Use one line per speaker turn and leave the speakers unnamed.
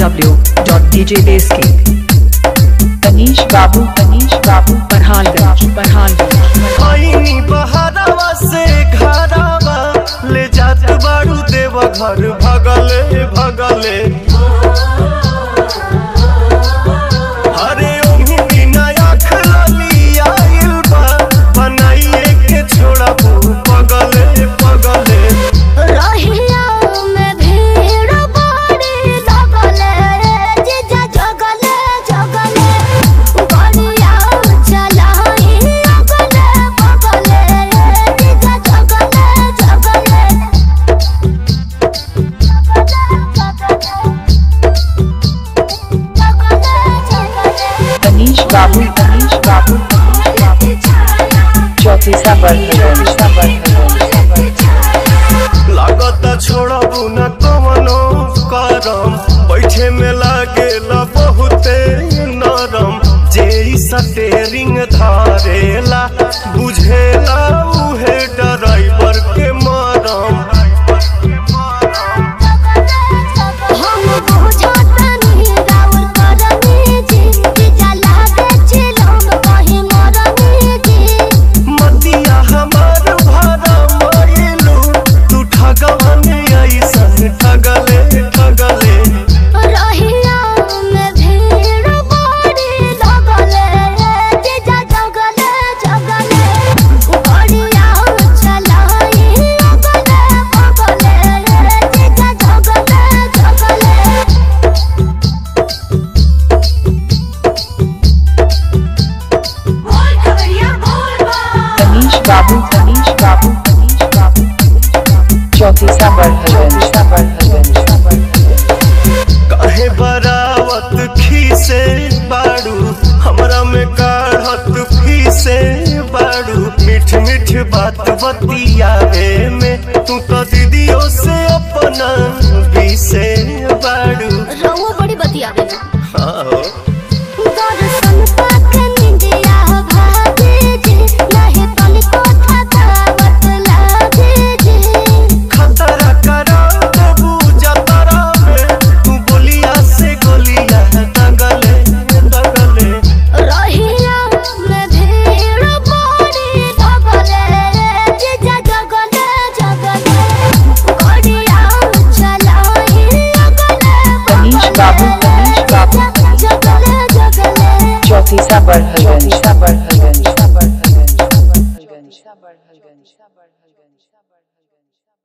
www.djdeski Tanish बाबू पढ़ानगंज
आईनी बहारावा से घरावा ले जात बारू देव घर भगले अरे ओही बिना आँख लाली आइल बा बनाइए के छोड़ा पगले
रहिया में भीड़ बड़ी लगले जीजा जगले बढ़िया चलाई अगले बगले जीजा जगले
तनीश बाबू चौथी सबर
लागत छोड़बू न कवनो करम बैठे में लागेला बहुते नरम जे स्टीयरिंग धारेला बुझेला उहे ड्राइवर के मरम
हम बुझतनी राउर करनी जी जीजा लागे चिलम कहीं मरनी जी
मतिया हमार भरा मरिलू तू ठगवन ऐसन ठगले
रहिया में भीड़ बड़ी लगले जीजा जगले बढ़िया चलाई अगले बगले जीजा जगले
तनीश बाबू चौथी सबर
काहे बरावत खीसे बाड़ू हमरा में काढ़त फीसे बाड़ू मीठ बात बतियावे में तू तो दीदियों से अपना बीसे बाड़ू
रहुआ बड़ी बतियावे
हाँ
दर्शन पाके निंदिया भागे जी नहीं तनिको थकावट लागे जी
खतरा करा देबू जतरा में तू बोलिया से गोलिया दगले
रहिया में भीड़ बड़ी लगले जीजा जगले बढ़िया चलाई अगले
तनीश बाबू चौथी सबर